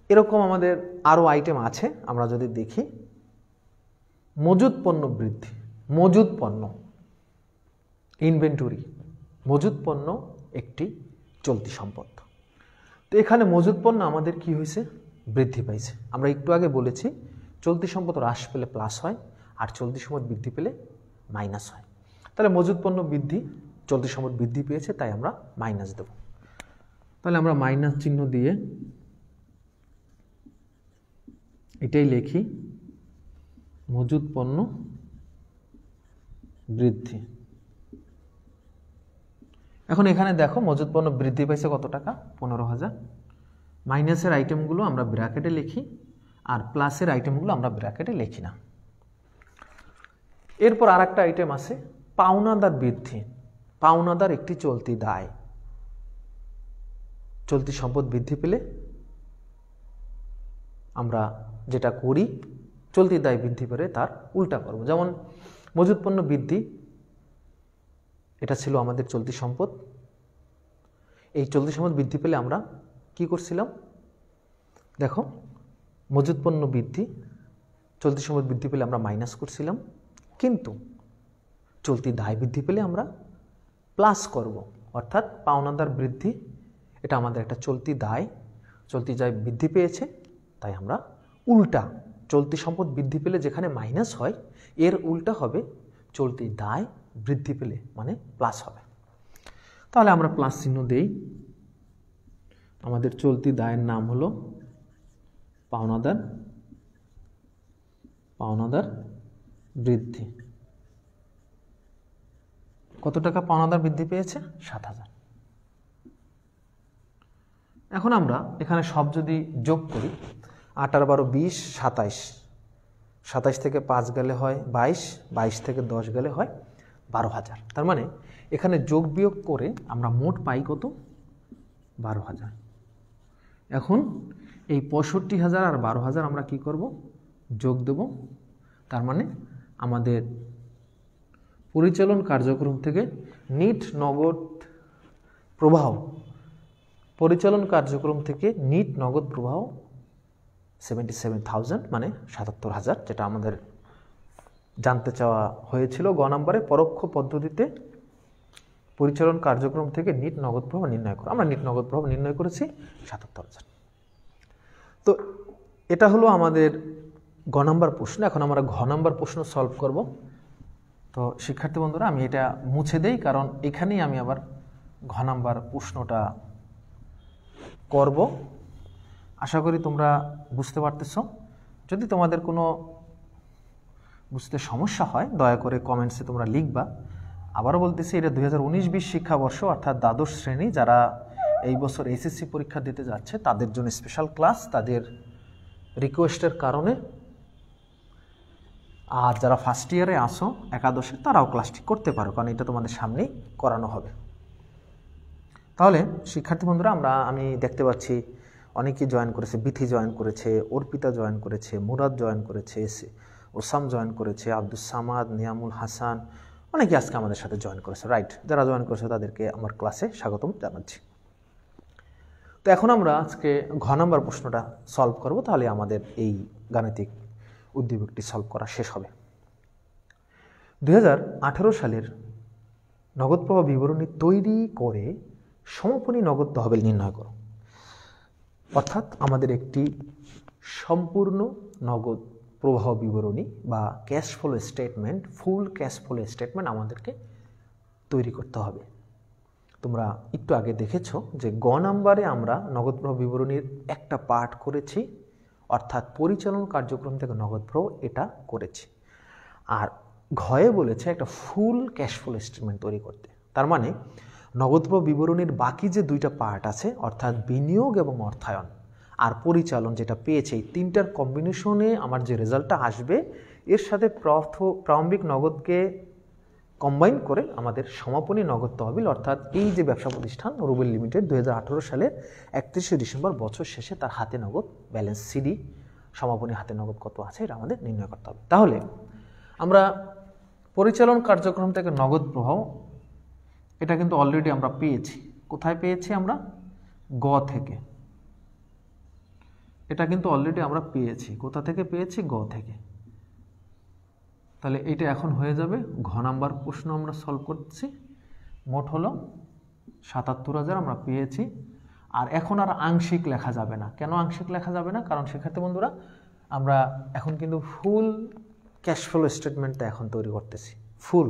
এরকম আমাদের আরও আইটেম আছে। আমরা যদি দেখি, মজুদ পণ্য বৃদ্ধি, মজুদ পণ্য ইনভেন্টরি, মজুদ পণ্য একটি চলতি সম্পদ। তো এখানে মজুদ পণ্য আমাদের কি হয়েছে? বৃদ্ধি পাইছে। আমরা একটু আগে বলেছি চলতি সম্পদ হ্রাস পেলে প্লাস হয়, আর চলতি সম্পদ বৃদ্ধি পেলে মাইনাস হয়। তাহলে মজুদ পণ্য বৃদ্ধি, চলতি সম্পদ বৃদ্ধি পেয়েছে, তাই আমরা মাইনাস দেব। তাহলে আমরা মাইনাস চিহ্ন দিয়ে এটাই লিখি, মজুদ পণ্য বৃদ্ধি। এখন এখানে দেখো মজুদ পণ্য বৃদ্ধি পাইছে কত টাকা? 15,000। মাইনাসের আইটেমগুলো আমরা ব্র্যাকেটে লিখি, আর প্লাসের আইটেমগুলো আমরা ব্র্যাকেটে লিখি না। এরপর আর একটা আইটেম আছে পাওনাদার বৃদ্ধি। পাওনাদার একটি চলতি দায়। চলতি সম্পদ বৃদ্ধি পেলে আমরা যেটা করি, চলতি দায় বৃদ্ধি পেলে তার উল্টা করব। যেমন মজুদ পণ্য বৃদ্ধি, এটা ছিল আমাদের চলতি সম্পদ। এই চলতি সম্পদ বৃদ্ধি পেলে আমরা কি করছিলাম? দেখো, মজুদ পণ্য বৃদ্ধি, চলতি সম্পদ বৃদ্ধি পেলে আমরা মাইনাস করছিলাম। কিন্তু চলতি দায় বৃদ্ধি পেলে আমরা প্লাস করব, অর্থাৎ পাওনাদার বৃদ্ধি, এটা আমাদের একটা চলতি দায় বৃদ্ধি পেয়েছে, তাই আমরা উল্টা চলতি সম্পদ বৃদ্ধি পেলে যেখানে মাইনাস হয় এর উল্টা হবে চলতি দায় বৃদ্ধি পেলে, মানে প্লাস হবে। তাহলে আমরা প্লাস চিহ্ন দেই। আমাদের চলতি দায়ের নাম হলো পাওনাদার বৃদ্ধি। কত টাকা পাওনাদার বৃদ্ধি পেয়েছে? 7,000। এখন আমরা এখানে সব যদি যোগ করি, 8 আর 12 20, 27, 27 থেকে 5 গেলে হয় 22, 22 থেকে 10 গেলে হয় 12,000। তার মানে এখানে যোগ বিয়োগ করে আমরা মোট পাই কত? 12,000। এখন এই 65,000 আর 12,000 আমরা কি করব? যোগ দেব। তার মানে আমাদের পরিচালন কার্যক্রম থেকে নিট নগদ প্রবাহ 77,000 মানে 77,000, যেটা আমাদের জানতে চাওয়া হয়েছিল গ নম্বরে। পরোক্ষ পদ্ধতিতে পরিচালন কার্যক্রম থেকে নিট নগদ প্রবাহ নির্ণয় করা। আমরা নিট নগদ প্রবাহ নির্ণয় করেছি 77,000। তো এটা হলো আমাদের গ নম্বর প্রশ্ন। এখন আমরা ঘ নম্বর প্রশ্ন সলভ করব। তো শিক্ষার্থী বন্ধুরা, আমি এটা মুছে দেই, কারণ এখানেই আমি আবার ঘ নম্বর প্রশ্নটা করব। আশা করি তোমরা বুঝতে পারতেছ। যদি তোমাদের কোনো বুঝতে সমস্যা হয় দয়া করে কমেন্টসে তোমরা লিখবা। আবারও বলতেছি, এটা 2019-20 শিক্ষাবর্ষ, অর্থাৎ দ্বাদশ শ্রেণী, যারা এই বছর এইচএসসি পরীক্ষা দিতে যাচ্ছে তাদের জন্য স্পেশাল ক্লাস, তাদের রিকোয়েস্টের কারণে। আর যারা ফার্স্ট ইয়ারে আসো একাদশে, তারাও ক্লাসটি করতে পারো, কারণ এটা তোমাদের সামনেই করানো হবে। তাহলে শিক্ষার্থী বন্ধুরা, আমি দেখতে পাচ্ছি অনেকেই জয়েন করেছে। বিথি জয়েন করেছে, অর্পিতা জয়েন করেছে, মুরাদ জয়েন করেছে, ওসাম জয়েন করেছে, আব্দুস সামাদ, নিয়ামুল হাসান, অনেকে আজকে আমাদের সাথে জয়েন করেছে। রাইট, যারা জয়েন করেছে তাদেরকে আমার ক্লাসে স্বাগতম জানাচ্ছি। তো এখন আমরা আজকে ঘ নম্বর প্রশ্নটা সলভ করব, তাহলে আমাদের এই গাণিতিক উদ্দীপকটি সলভ করা শেষ হবে। 2018 সালের নগদ প্রবাহ বিবরণী তৈরি করে সমাপনী নগদ তহবিল নির্ণয় করো। অর্থাৎ আমাদের একটি সম্পূর্ণ নগদ প্রবাহ বিবরণী বা cash flow statement, full cash flow statement আমাদেরকে তৈরি করতে হবে। তোমরা একটু আগে দেখেছো যে গ নম্বরে আমরা নগদ প্রবাহ বিবরণীর একটা পার্ট করেছি, অর্থাৎ পরিচালন কার্যক্রম থেকে নগদ প্রবাহ, এটা করেছি। আর ঘয়ে বলেছে একটা ফুল ক্যাশ ফ্লো স্টেটমেন্ট তৈরি করতে। তার মানে নগদ প্রবাহ বিবরণীর বাকি যে দুইটা পার্ট আছে, অর্থাৎ বিনিয়োগ এবং অর্থায়ন আর পরিচালন, যেটা পেয়েছে, এই তিনটার কম্বিনেশনে আমার যে রেজাল্টটা আসবে, এর সাথে প্রারম্ভিক নগদকে কম্বাইন করে আমাদের সমাপনী নগদ তহবিল, অর্থাৎ এই যে ব্যবসা প্রতিষ্ঠান রুবেল লিমিটেড 2018 সালের 31শে ডিসেম্বর বছর শেষে তার হাতে নগদ ব্যালেন্স সিডি, সমাপনী হাতে নগদ কত আছে, এটা আমাদের নির্ণয় করতে হবে। তাহলে আমরা পরিচালন কার্যক্রম থেকে নগদ প্রবাহ, এটা কিন্তু অলরেডি আমরা পেয়েছি। কোথায় পেয়েছি? আমরা গ থেকে। এটা কিন্তু অলরেডি আমরা পেয়েছি। কোথা থেকে পেয়েছি? গ থেকে। তাহলে এটা এখন হয়ে যাবে ঘ নাম্বার প্রশ্ন আমরা সলভ করছি। মোট হলো 77,000 আমরা পেয়েছি। আর এখন আর আংশিক লেখা যাবে না। কেন আংশিক লেখা যাবে না? কারণ শিক্ষার্থী বন্ধুরা, আমরা এখন কিন্তু ফুল ক্যাশ ফ্লো স্টেটমেন্টটা এখন তৈরি করতেছি, ফুল।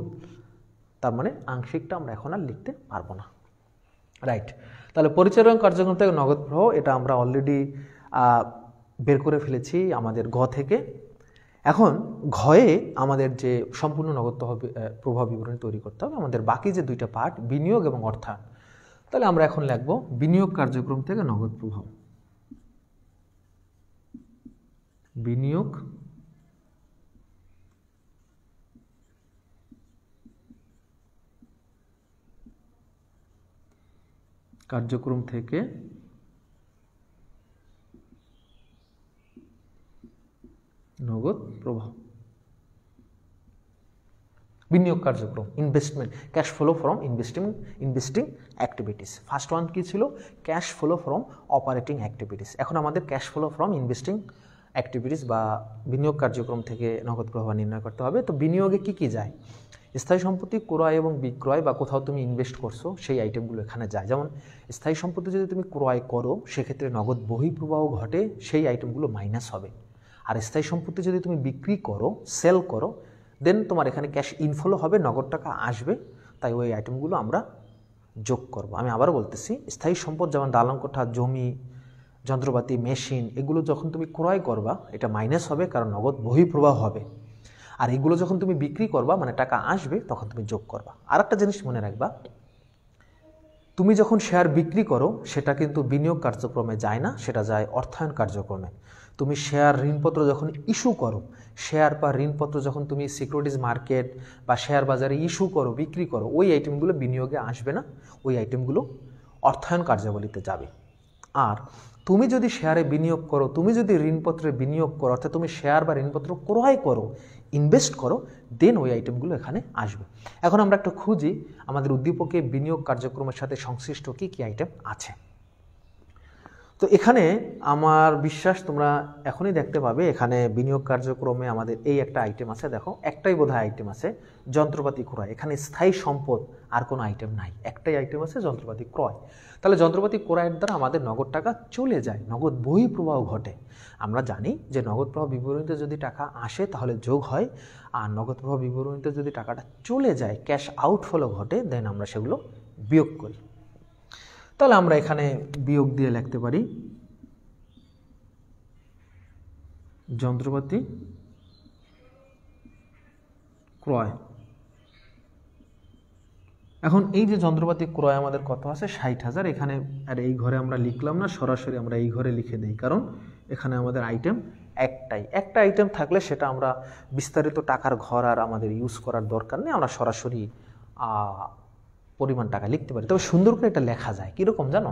তার মানে আংশিকটা আমরা এখন আর লিখতে পারবো না। রাইট, তাহলে পরিচালন কার্যক্রম থেকে নগদ প্রবাহ, এটা আমরা অলরেডি বের করে ফেলেছি আমাদের গ থেকে। এখন ঘয়ে আমাদের যে সম্পূর্ণ নগদ প্রবাহ বিবরণী তৈরি করতে হবে, আমাদের বাকি যে দুইটা পার্ট, বিনিয়োগ এবং অর্থায়ন। তাহলে আমরা এখন লিখব বিনিয়োগ কার্যক্রম থেকে নগদ প্রবাহ। বিনিয়োগ কার্যক্রম থেকে নগদ প্রবাহ। বিনিয়োগ কার্যক্রম, investment, cash flow from investing activities. First one কি ছিল? Cash flow from operating activities. এখন আমাদের cash flow from investing activities বা বিনিয়োগ কার্যক্রম থেকে নগদ প্রবাহ নির্ণয় করতে হবে। তো বিনিয়োগে কি কি যায়? স্থায়ী সম্পত্তি ক্রয় এবং বিক্রয় বা কোথাও তুমি ইনভেস্ট করছো সেই আইটেমগুলো এখানে যায়। যেমন স্থায়ী সম্পত্তি যদি তুমি ক্রয় করো সেক্ষেত্রে নগদ বহিঃপ্রবাহ ঘটে, সেই আইটেমগুলো মাইনাস হবে। আর স্থায়ী সম্পত্তি যদি তুমি বিক্রি করো, সেল করো, দেন তোমার এখানে ক্যাশ ইনফ্লো হবে, নগদ টাকা আসবে, তাই ওই আইটেমগুলো আমরা যোগ করব। আমি আবার বলতেছি, স্থায়ী সম্পদ যেমন দালান কোঠা, জমি, যন্ত্রপাতি, মেশিন, এগুলো যখন তুমি ক্রয় করবা এটা মাইনাস হবে, কারণ নগদ বহিঃপ্রবাহ হবে। আর এগুলো যখন তুমি বিক্রি করবা মানে টাকা আসবে, তখন তুমি যোগ করবা। আর একটা জিনিস মনে রাখবা, তুমি যখন শেয়ার বিক্রি করো সেটা কিন্তু বিনিয়োগ কার্যক্রমে যায় না, সেটা যায় অর্থায়ন কার্যক্রমে। তুমি শেয়ার ঋণপত্র যখন ইস্যু করো, শেয়ার বা ঋণপত্র যখন তুমি সিকিউরিটিজ মার্কেট বা শেয়ার বাজারে ইস্যু করো, বিক্রি করো, ওই আইটেমগুলো বিনিয়োগে আসবে না, ওই আইটেমগুলো অর্থায়ন কার্যাবলীতে যাবে। আর তুমি যদি শেয়ারে বিনিয়োগ করো, তুমি যদি ঋণপত্রে বিনিয়োগ করো, অর্থাৎ তুমি শেয়ার বা ঋণপত্র ক্রয় করো, ইনভেস্ট করো, দেন ওই আইটেমগুলো এখানে আসবে। এখন আমরা একটা খুঁজি আমাদের উদ্দীপকে বিনিয়োগ কার্যক্রমের সাথে সংশ্লিষ্ট কী কী আইটেম আছে। তো এখানে আমার বিশ্বাস তোমরা এখনই দেখতে পাবে, এখানে বিনিয়োগ কার্যক্রমে আমাদের এই একটা আইটেম আছে, দেখো একটাই বোধহয় আইটেম আছে, যন্ত্রপাতি ক্রয়। এখানে স্থায়ী সম্পদ আর কোনো আইটেম নাই, একটাই আইটেম আছে, যন্ত্রপাতি ক্রয়। তাহলে যন্ত্রপাতি ক্রয়ের দ্বারা আমাদের নগদ টাকা চলে যায়, নগদ বহিঃপ্রবাহ ঘটে। আমরা জানি যে নগদ প্রবাহ বিবরণীতে যদি টাকা আসে তাহলে যোগ হয়, আর নগদ প্রবাহ বিবরণীতে যদি টাকাটা চলে যায়, ক্যাশ আউটফ্লো ঘটে, দেন আমরা সেগুলো বিয়োগ করি। তাহলে আমরা এখানে বিয়োগ দিয়ে লিখতে পারি যন্ত্রপাতি ক্রয়। এখন এই যে যন্ত্রপাতি ক্রয় আমাদের কত আছে, 60,000। এখানে আর এই ঘরে আমরা লিখলাম না, সরাসরি আমরা এই ঘরে লিখে দিই, কারণ এখানে আমাদের আইটেম একটা আইটেম থাকলে সেটা আমরা বিস্তারিত টাকার ঘর আর আমাদের ইউজ করার দরকার নেই, আমরা সরাসরি পরিমাণ টাকা লিখতে পারি। তবে সুন্দর করে এটা লেখা যায় কীরকম জানো,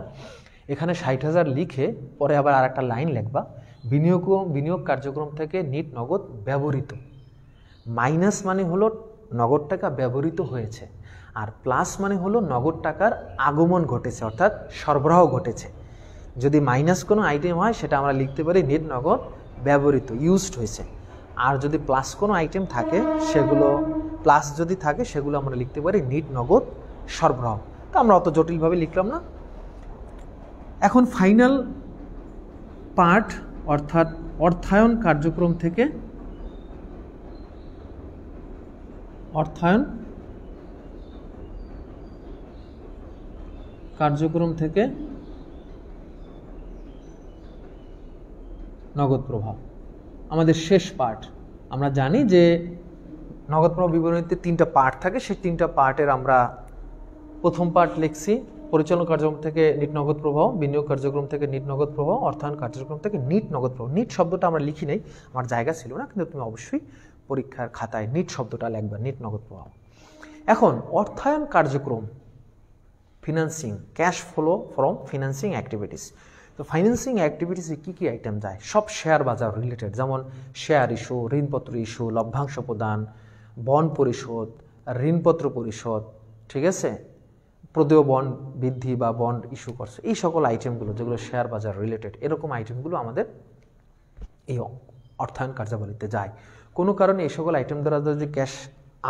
এখানে 60,000 লিখে পরে আবার আর একটা লাইন লিখবা, বিনিয়োগ কার্যক্রম থেকে নিট নগদ ব্যবহৃত। মাইনাস মানে হলো নগদ টাকা ব্যবহৃত হয়েছে, আর প্লাস মানে হলো নগদ টাকার আগমন ঘটেছে, অর্থাৎ সরবরাহ ঘটেছে। যদি মাইনাস কোনো আইটেম হয় সেটা আমরা লিখতে পারি নেট নগদ ব্যবহৃত, ইউজড হয়েছে। আর যদি প্লাস কোনো আইটেম থাকে সেগুলো, প্লাস যদি থাকে সেগুলো আমরা লিখতে পারি নিট নগদ সরবরাহ। তো আমরা অত জটিলভাবে লিখলাম না। এখন ফাইনাল পার্ট, অর্থাৎ অর্থায়ন কার্যক্রম থেকে নগদ প্রবাহ, আমাদের শেষ পার্ট। আমরা জানি যে নগদ প্রবাহ বিবরণীতে 3টা পার্ট থাকে, সেই 3টা পার্টের আমরা প্রথম পার্ট লিখছি পরিচালনা কার্যক্রম থেকে নিট নগদ প্রবাহ, বিনিয়োগ কার্যক্রম থেকে নিট নগদ প্রবাহ, অর্থায়ন কার্যক্রম থেকে নিট নগদ প্রবাহ। নিট শব্দটা আমরা লিখি নাই, আমার জায়গা ছিল না, কিন্তু তুমি অবশ্যই পরীক্ষার খাতায় নিট শব্দটা লিখবা, নিট নগদ প্রবাহ। এখন অর্থায়ন কার্যক্রম, financing, cash flow from financing activities. তো ফাইন্যান্সিং অ্যাক্টিভিটিসে কী কী আইটেম যায়, সব শেয়ার বাজার রিলেটেড, যেমন শেয়ার ইস্যু, ঋণপত্র ইস্যু, লভ্যাংশ প্রদান, বন্ড পরিশোধ, ঋণপত্র পরিশোধ, ঠিক আছে, প্রদেয় বন্ড বৃদ্ধি বা বন্ড ইস্যু করছে, এই সকল আইটেমগুলো যেগুলো শেয়ার বাজার রিলেটেড, এরকম আইটেমগুলো আমাদের এই অর্থায়ন কার্যাবলীতে যায়। কোনো কারণে এই সকল আইটেম দ্বারা যদি ক্যাশ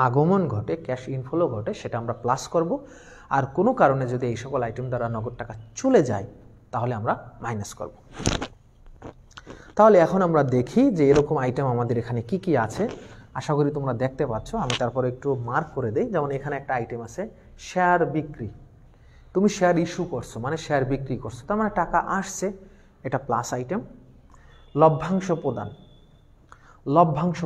আগমন ঘটে, ক্যাশ ইনফ্লো ঘটে, সেটা আমরা প্লাস করব। আর কোনো কারণে যদি এই সকল আইটেম দ্বারা নগদ টাকা চলে যায় তাহলে আমরা মাইনাস করব। তাহলে এখন আমরা দেখি যে এরকম আইটেম আমাদের এখানে কি কি আছে। আশা করি তোমরা দেখতে পাচ্ছ, আমি তারপরে একটু মার্ক করে দেই। যেমন এখানে একটা আইটেম আছে শেয়ার বিক্রি, তুমি শেয়ার ইস্যু করছো মানে শেয়ার বিক্রি করছো, তার মানে টাকা আসছে, এটা প্লাস আইটেম। লভ্যাংশ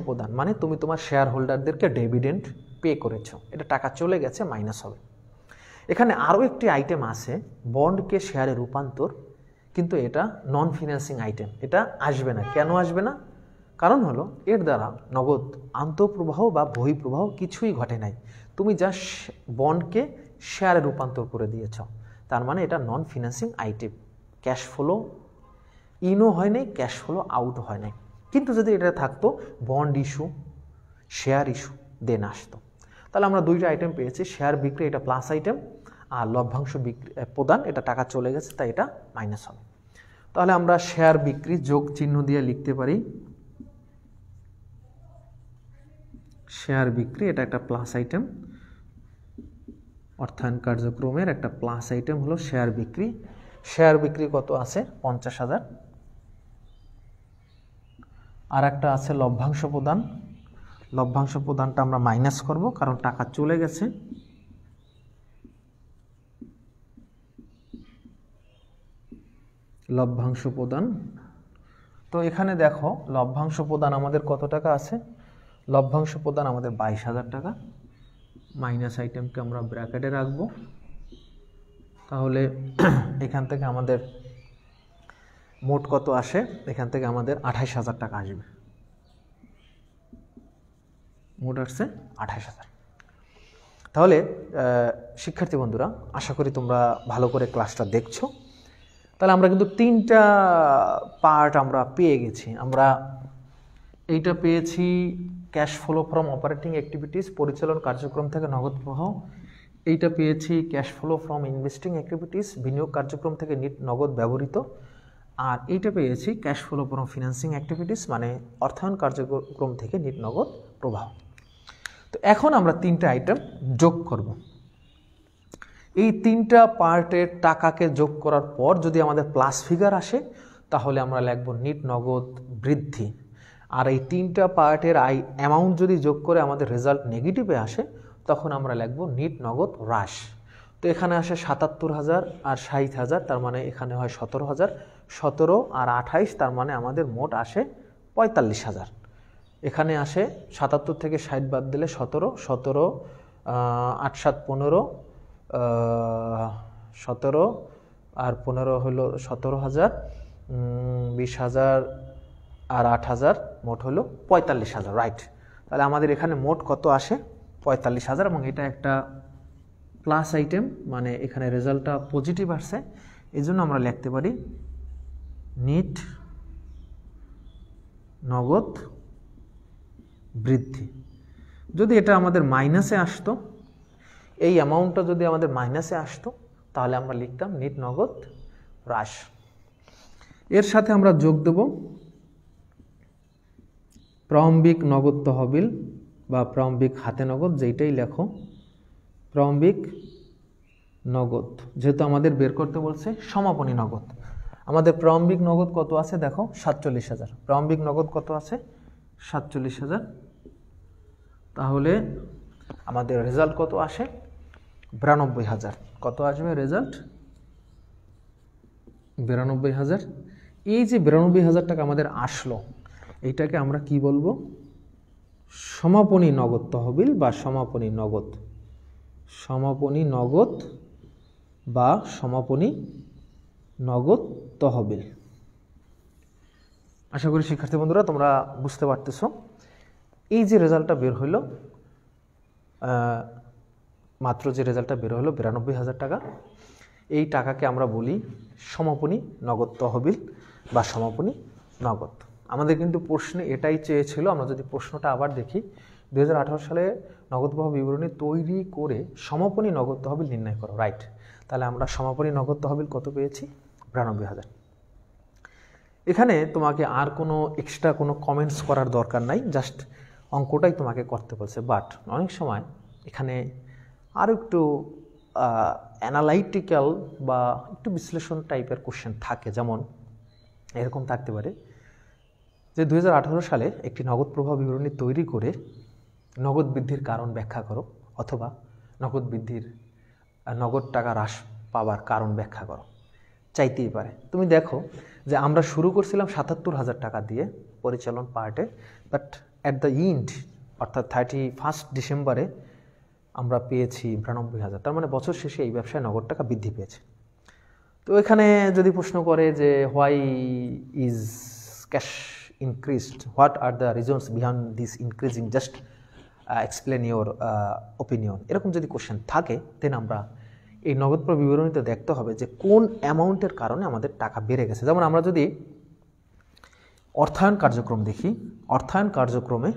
প্রদান মানে তুমি তোমার শেয়ার হোল্ডারদেরকে ডিভিডেন্ড পে করেছো, এটা টাকা চলে গেছে, মাইনাস হবে। এখানে আরও একটি আইটেম আছে বন্ডকে শেয়ারে রূপান্তর, কিন্তু এটা নন ফিন্যান্সিং আইটেম, এটা আসবে না। কেন আসবে না? কারণ হলো এর দ্বারা নগদ আন্তঃপ্রবাহ বা বহিঃপ্রবাহ কিছুই ঘটে নাই, তুমি যা বন্ডকে শেয়ারে রূপান্তর করে দিয়েছ, তার মানে এটা নন ফিন্যান্সিং আইটেম। ক্যাশ ফ্লো ইনও হয় নাই, ক্যাশ ফ্লো আউটও হয় নাই। কিন্তু যদি এটা থাকতো বন্ড ইস্যু, শেয়ার ইস্যু, দেন আসতো। তাহলে আমরা দুইটা আইটেম পেয়েছি, শেয়ার বিক্রি এটা প্লাস আইটেম, আর লভ্যাংশ বিক্রি প্রদান এটা টাকা চলে গেছে তাই এটা মাইনাস হবে। তাহলে আমরা শেয়ার বিক্রি যোগ চিহ্ন দিয়ে লিখতে পারি শেয়ার বিক্রি, এটা একটা প্লাস আইটেম। অর্থায়ন কার্যক্রমের একটা প্লাস আইটেম হলো শেয়ার বিক্রি। শেয়ার বিক্রি কত আছে? 50,000। আর একটা আছে লভ্যাংশ প্রদান। লভ্যাংশ প্রদানটা আমরা মাইনাস করব, কারণ টাকা চলে গেছে। লভ্যাংশ প্রদান, তো এখানে দেখো লভ্যাংশ প্রদান আমাদের কত টাকা আছে? লভ্যাংশ প্রদান আমাদের 22,000 টাকা। মাইনাস আইটেমকে আমরা ব্র্যাকেটে রাখবো, তাহলে এখান থেকে আমাদের মোট কত আসে? এখান থেকে আমাদের 28,000 টাকা আসবে। মোট আসছে 28,000। তাহলে শিক্ষার্থী বন্ধুরা, আশা করি তোমরা ভালো করে ক্লাসটা দেখছো। তাহলে আমরা কিন্তু 3টা পার্ট আমরা পেয়ে গেছি। আমরা এইটা পেয়েছি cash flow from operating activities, পরিচালন কার্যক্রম থেকে নগদ প্রবাহ। এইটা পেয়েছি cash flow from investing activities, বিনিয়োগ কার্যক্রম থেকে নগদ ব্যবহৃত। আর এইটা পেয়েছি cash flow from financing activities, মানে অর্থায়ন কার্যক্রম থেকে নগদ প্রবাহ। তো এখন আমরা 3টা আইটেম যোগ করব। এই 3টা পার্টের টাকাকে যোগ করার পর যদি আমাদের প্লাস ফিগার আসে, তাহলে আমরা লিখব নিট নগদ বৃদ্ধি। আর এই 3টা পার্টের অ্যামাউন্ট যদি যোগ করে আমাদের রেজাল্ট নেগেটিভে আসে, তখন আমরা লিখব নিট নগদ হ্রাস। তো এখানে আসে 77,000 আর 60,000, তার মানে এখানে হয় 17,000। 17 আর 28, তার মানে আমাদের মোট আসে 45,000। এখানে আসে 77 থেকে 60 বাদ দিলে 17, 17 8 7 15, 17 আর 15 হলো 17,000, 20,000 আর 8,000, মোট হলো 45,000। রাইট, তাহলে আমাদের এখানে মোট কত আসে? 45,000, এবং এটা একটা প্লাস আইটেম, মানে এখানে রেজাল্টটা পজিটিভ আসছে। এই জন্য আমরা লিখতে পারি নিট নগদ বৃদ্ধি। যদি এটা আমাদের মাইনাসে আসতো, এই অ্যামাউন্টটা যদি আমাদের মাইনাসে আসতো, তাহলে আমরা লিখতাম নিট নগদ হ্রাস। এর সাথে আমরা যোগ দেব প্রারম্ভিক নগদ তহবিল বা প্রারম্ভিক হাতে নগদ, যেইটাই লেখো প্রারম্ভিক নগদ, যেহেতু আমাদের বের করতে বলছে সমাপনী নগদ। আমাদের প্রারম্ভিক নগদ কত আছে? দেখো 47,000। প্রারম্ভিক নগদ কত আছে? 47,000। তাহলে আমাদের রেজাল্ট কত আসে? 92,000। কত আসবে রেজাল্ট? 92,000। এই যে 92,000 টাকা আমাদের আসলো, এইটাকে আমরা কি বলবো? সমাপনী নগদ তহবিল বা সমাপনী নগদ। সমাপনী নগদ বা সমাপনী নগদ তহবিল। আশা করি শিক্ষার্থী বন্ধুরা তোমরা বুঝতে পারতেছো। এই যে রেজাল্টটা বের হইলো, মাত্র যে রেজাল্টটা বের হলো 92,000 টাকা, এই টাকাকে আমরা বলি সমাপনী নগদ তহবিল বা সমাপনী নগদ। আমাদের কিন্তু প্রশ্নে এটাই চেয়েছিল। আমরা যদি প্রশ্নটা আবার দেখি, 2018 সালে নগদ প্রবাহ বিবরণী তৈরি করে সমাপনী নগদ তহবিল নির্ণয় করো। রাইট, তাহলে আমরা সমাপনী নগদ তহবিল কত পেয়েছি? 92,000। এখানে তোমাকে আর কোনো এক্সট্রা কোনো কমেন্টস করার দরকার নাই, জাস্ট অঙ্কটাই তোমাকে করতে বলছে। বাট অনেক সময় এখানে আরও একটু অ্যানালাইটিক্যাল বা একটু বিশ্লেষণ টাইপের কোশ্চেন থাকে। যেমন এরকম থাকতে পারে যে 2018 সালে একটি নগদ প্রবাহ বিবরণী তৈরি করে নগদ বৃদ্ধির কারণ ব্যাখ্যা করো, অথবা নগদ টাকা হ্রাস পাওয়ার কারণ ব্যাখ্যা করো, চাইতেই পারে। তুমি দেখো যে আমরা শুরু করছিলাম 77,000 টাকা দিয়ে পরিচালন পার্টে, বাট অ্যাট দ্য ইন্ড, অর্থাৎ 31 ডিসেম্বরে আমরা পেয়েছি 92,000। তার মানে বছর শেষে এই ব্যবসায় নগদ টাকা বৃদ্ধি পেয়েছে। তো এখানে যদি প্রশ্ন করে যে why is cash increased, what are the reasons behind this increasing, just explain your opinion, এরকম যদি কোশ্চেন থাকে, দেন আমরা এই নগদ প্রবাহ বিবরণীতে দেখতে হবে যে কোন অ্যামাউন্টের কারণে আমাদের টাকা বেড়ে গেছে। যেমন আমরা যদি অর্থায়ন কার্যক্রম দেখি, অর্থায়ন কার্যক্রমে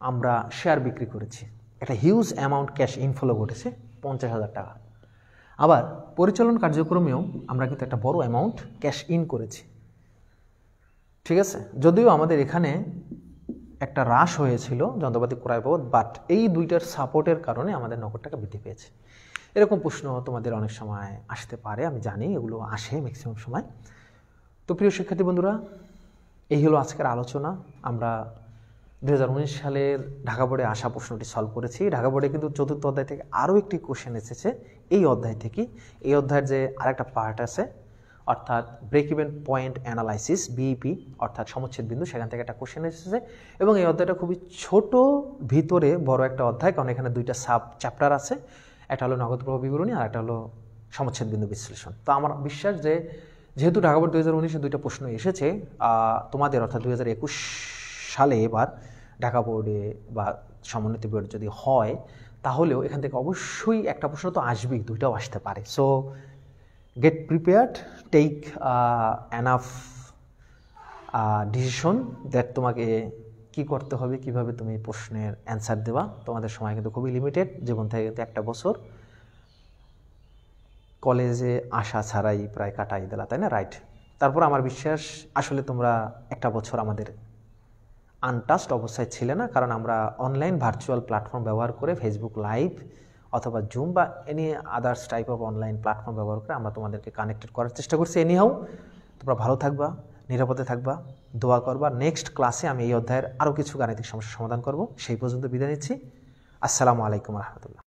আমরা শেয়ার বিক্রি করেছি, একটা হিউজ অ্যামাউন্ট ক্যাশ ইনফ্লো ঘটেছে 50,000 টাকা। আবার পরিচালন কার্যক্রমেও আমরা কিন্তু একটা বড় অ্যামাউন্ট ক্যাশ ইন করেছি, ঠিক আছে। যদিও আমাদের এখানে একটা হ্রাস হয়েছিল যন্ত্রপাতি ক্রয় বাবদ, বাট এই দুইটার সাপোর্টের কারণে আমাদের নগদ টাকা বৃদ্ধি পেয়েছে। এরকম প্রশ্ন তোমাদের অনেক সময় আসতে পারে, আমি জানি এগুলো আসে ম্যাক্সিমাম সময়। তো প্রিয় শিক্ষার্থী বন্ধুরা, এই হলো আজকের আলোচনা। আমরা 2019 সালের ঢাকা বোর্ডে আসা প্রশ্নটি সলভ করেছি। ঢাকা বোর্ডে কিন্তু চতুর্থ অধ্যায় থেকে আরও একটি কোশ্চেন এসেছে এই অধ্যায় থেকে। এই অধ্যায়ের যে আরেকটা পার্ট আছে, অর্থাৎ break even point analysis, BEP, অর্থাৎ সমচ্ছেদ বিন্দু, সেখান থেকে একটা কোশ্চেন এসেছে। এবং এই অধ্যায়টা খুবই ছোট, ভিতরে বড় একটা অধ্যায়, কারণ এখানে দুইটা সাব চ্যাপ্টার আছে। একটা হলো নগদ প্রবাহ বিবরণী আর একটা হলো সমচ্ছেদ বিন্দু বিশ্লেষণ। তো আমার বিশ্বাস যে যেহেতু ঢাকা বোর্ড 2019-এ দুইটা প্রশ্ন এসেছে, তোমাদের অর্থাৎ 2021 সালে এবার ঢাকা বোর্ডে বা সমন্বিত বোর্ড যদি হয়, তাহলেও এখান থেকে অবশ্যই একটা প্রশ্ন তো আসবেই, দুইটাও আসতে পারে। So get prepared, take enough decision that তোমাকে কি করতে হবে, কিভাবে তুমি প্রশ্নের অ্যান্সার দেবা। তোমাদের সময় কিন্তু খুবই লিমিটেড, জীবন থেকে কিন্তু একটা বছর কলেজে আসা ছাড়াই প্রায় কাটাই দিলা, তাই না? রাইট। তারপর আমার বিশ্বাস আসলে তোমরা একটা বছর আমাদের আনটাচড অবস্থায় ছিলে না, কারণ আমরা অনলাইন ভার্চুয়াল প্ল্যাটফর্ম ব্যবহার করে, ফেসবুক লাইভ অথবা জুম বা any others type of online platform ব্যবহার করে আমরা তোমাদেরকে কানেক্টেড করার চেষ্টা করছি। এনিহাও তোমরা ভালো থাকবা, নিরাপদে থাকবা, দোয়া করবা। নেক্সট ক্লাসে আমি এই অধ্যায়ের আরও কিছু গাণিতিক সমস্যার সমাধান করব। সেই পর্যন্ত বিদায় নিচ্ছি। আসসালামু আলাইকুম রহমতুল্লাহ।